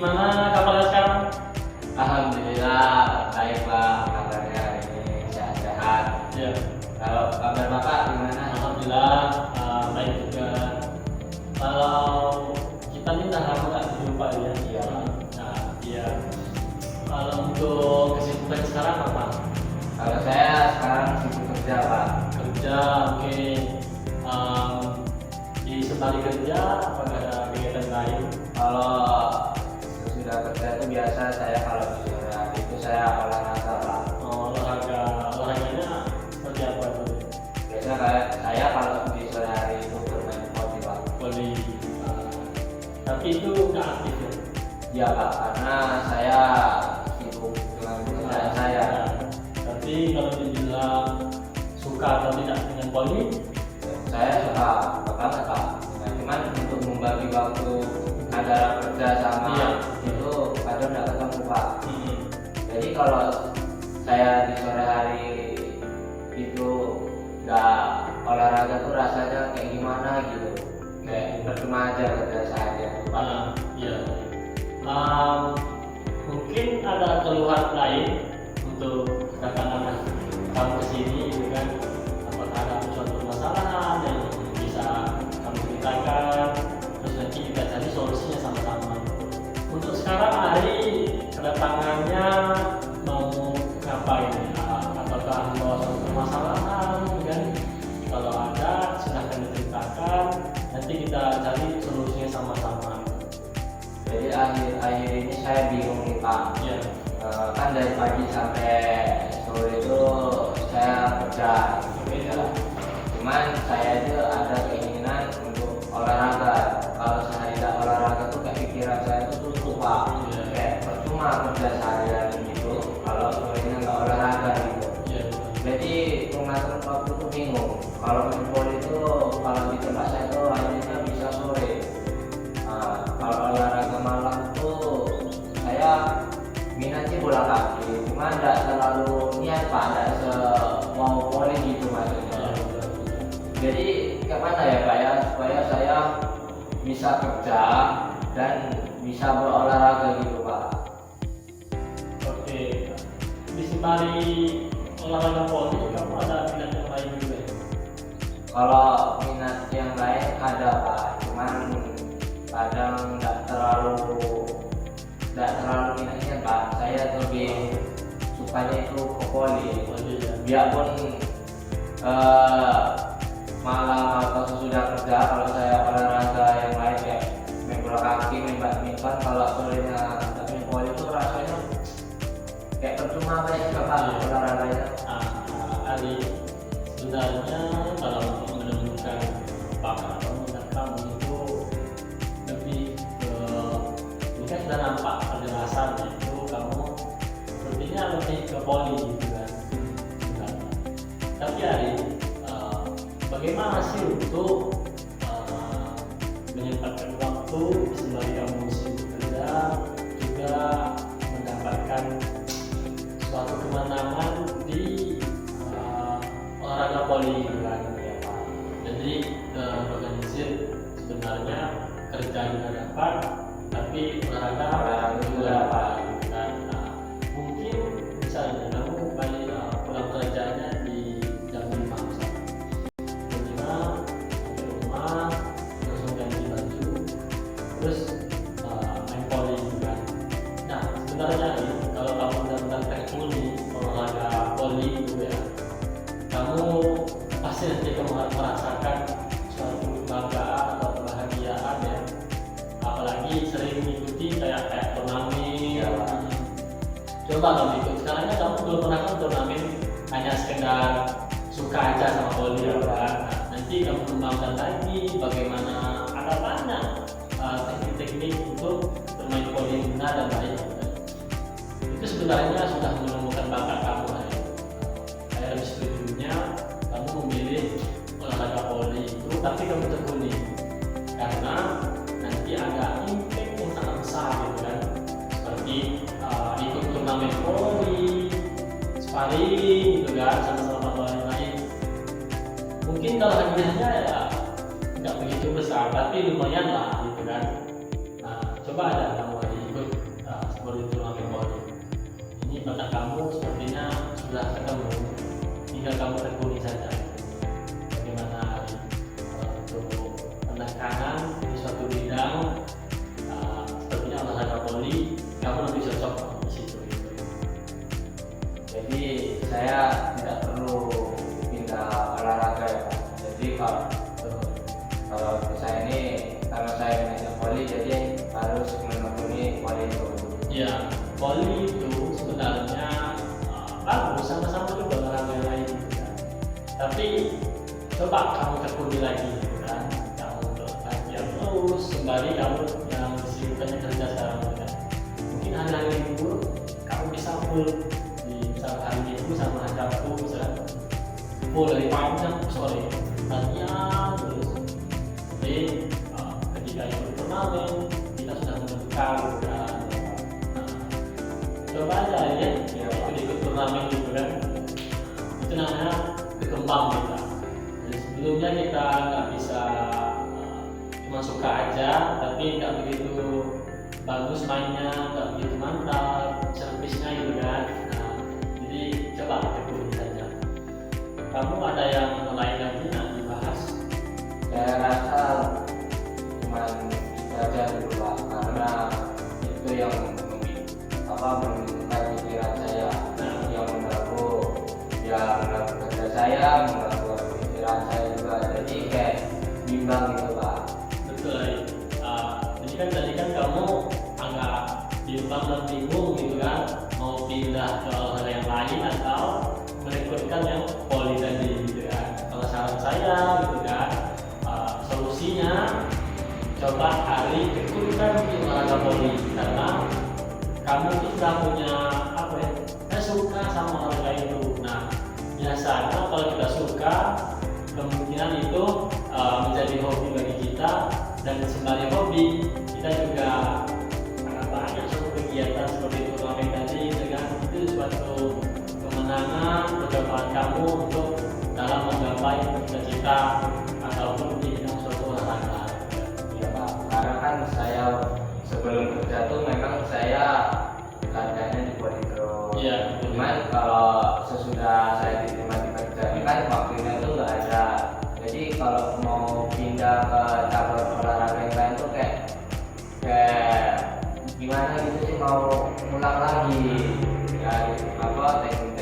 Gimana kabarnya sekarang? Alhamdulillah baik Pak, kabarnya ini sehat-sehat. Ya, Kalau kabar Bapak gimana? alhamdulillah baik juga. Kalau kita ini udah lama nggak berjumpa ya. Iya. Nah, iya. Kalau untuk kesibukan sekarang apa? Kalau saya sekarang sibuk kerja Pak. Kerja, oke. Di sembari kerja, apakah ada kegiatan lain? Kalau sudah kerja itu biasa saya kalau di sore hari itu saya olahraga Pak. Olahraganya seperti apa tuh? Biasanya kayak saya kalau di sore hari itu bermain volley Pak. Volley. Tapi itu nggak aktif ya? Iya Pak, karena saya sibuk dengan pekerjaan saya. Tapi kalau dibilang suka atau tidak dengan volley, Saya suka banget Pak. Nah, cuman untuk membagi waktu antara kerja sama Iya. itu kadang tidak ketemu Pak. Jadi kalau saya di sore hari itu nggak olahraga tuh rasanya kayak gimana gitu, kayak percuma aja kerja seharian Pak. iya. Mungkin ada keluhan lain untuk kedatangan kamu kesini, gitu kan? Apakah ada suatu permasalahan yang bisa kamu ceritakan? Terus nanti kita cari solusinya sama-sama. Untuk sekarang Ari kedatangannya mau ngapain? Apakah membawa suatu permasalahan, gitu kan? Kalau ada silahkan diceritakan. Nanti kita cari solusinya sama-sama. Jadi akhir-akhir ini saya bingung nih Pak. Ya. Kan dari pagi sampai sore itu saya kerja gitu. Cuman saya itu ada keinginan untuk olahraga. Kalau saya tidak olahraga tuh kayak pikiran saya itu tutup Pak. Iya. Kayak percuma kerja seharian gitu kalau sorenya nggak olahraga gitu. Iya. Jadi pengatur waktu tuh bingung. Kalau main volley itu kalau di tempat saya tuh hanya bisa sore. Nah, kalau olahraga malam tuh saya minatnya bola kaki, cuma tidak terlalu niat Pak, tidak semau volley gitu maksudnya. Jadi kemana ya Pak ya, supaya saya bisa kerja dan bisa berolahraga gitu Pak. Oke, di sembari olahraga volley kamu ada minat yang lain juga ya? Kalau minat yang lain ada Pak, cuman kadang tidak terlalu minatnya Pak. Saya lebih sukanya itu ke volley. Volley ya. Biarpun malam atau sesudah kerja, kalau saya olahraga yang lain kayak main bola kaki, main badminton, kalau sorenya main volley itu rasanya kayak percuma banyak juga Pak olahraganya. Ari, sebenarnya kalau untuk menemukan bakat atau minat kamu itu lebih ke, ini kan sudah nampak penjelasan itu kamu sepertinya lebih ke volley gitu kan. Tapi Ari, bagaimana sih untuk menyempatkan waktu sembari kamu sibuk kerja juga mendapatkan suatu kemenangan di olahraga volley gitu kan ya Pak. Jadi organisir sebenarnya kerja juga dapat, tapi olahraga juga dapat gitu kan. Mungkin misalnya kamu balik pulang kerjanya di jam 5 misalnya. Jam 5 sampai rumah langsung ganti baju terus main volley gitu kan. Nah sebenarnya ini kalau kamu benar-benar tekuni olahraga volley gitu ya, kamu pasti nanti kamu merasakan suatu kebanggaan atau kebahagiaan ya, apalagi sering mengikuti kayak turnamen. Coba kamu ikut, sekarang kan kamu belum pernah kan turnamen, hanya sekedar suka aja sama volley ya kan. Nanti kamu kembangkan lagi bagaimana ada banyak teknik-teknik untuk bermain volley yang benar dan baik kan. Itu sebenarnya sudah menemukan bakat kamu ya. Saya lebih setujunya kamu memilih olahraga volley itu, tapi kamu tekuni karena nanti ada impact yang sangat besar gitu kan, seperti ikut turnamen volley, sparring gitu kan sama-sama pemain lain. Mungkin kalau hadiahnya ya nggak begitu besar, tapi lumayan lah gitu kan. Nah, coba ada kamu ikut mata kamu sepertinya sudah ketemu, tinggal kamu tekuni saja bagaimana untuk penekanan di suatu bidang. Sepertinya olahraga voli kamu lebih cocok di situ gitu. Jadi saya tidak perlu pindah olahraga ya Pak. Jadi kalau saya ini karena saya manajer voli, jadi harus menekuni voli itu. Ya, voli itu sebenarnya bagus, sama-sama juga olahraga yang lain gitu kan. Tapi coba kamu tekuni lagi gitu kan, kamu latihan terus sembari kamu yang kesibukannya kerja sekarang gitu kan. Mungkin hari-hari libur kamu bisa full di misal hari Minggu sama hari Sabtu misalnya full dari pagi sampai sore latihan terus. Jadi ketika ikut turnamen kita sudah menentukan gitu kan. Coba aja ya, ikut turnamen gitu kan, itu namanya berkembang kita. Jadi sebelumnya kita nggak bisa cuma suka aja, tapi nggak begitu bagus mainnya, nggak begitu mantap servisnya gitu kan. Nah, jadi coba tekuni saja. Kamu ada yang lain lagi nak dibahas? Saya rasa cuma itu aja dulu Pak, karena itu yang menentukan pikiran saya, yang mengganggu kerja saya, mengganggu pikiran saya juga. Jadi kayak bimbang gitu Pak. Betul. Jadi kan tadi kan kamu agak bimbang dan bingung gitu kan, mau pindah ke hal yang lain atau merekrutkan yang voli tadi gitu kan. Kalau saran saya gitu kan, solusinya coba hari tekunkan di olahraga voli, karena kamu itu sudah punya apa ya? Saya suka sama olahraga itu. Nah, biasanya kalau kita suka, kemungkinan itu menjadi hobi bagi kita, dan sembari hobi kita juga sangat banyak suatu kegiatan seperti turnamen tadi, dengan itu suatu kemenangan percobaan kamu untuk dalam menggapai cita-cita ataupun di bidang suatu olahraga. Ya Pak, karena kan saya sebelum kerja tuh memang saya latihannya di voli terus. Iya. Cuman kalau sesudah saya diterima di kerja ini kan waktunya tuh nggak ada. Jadi kalau mau pindah ke cabang olahraga yang lain tuh kayak gimana gitu sih, mau ulang lagi ya apa teknik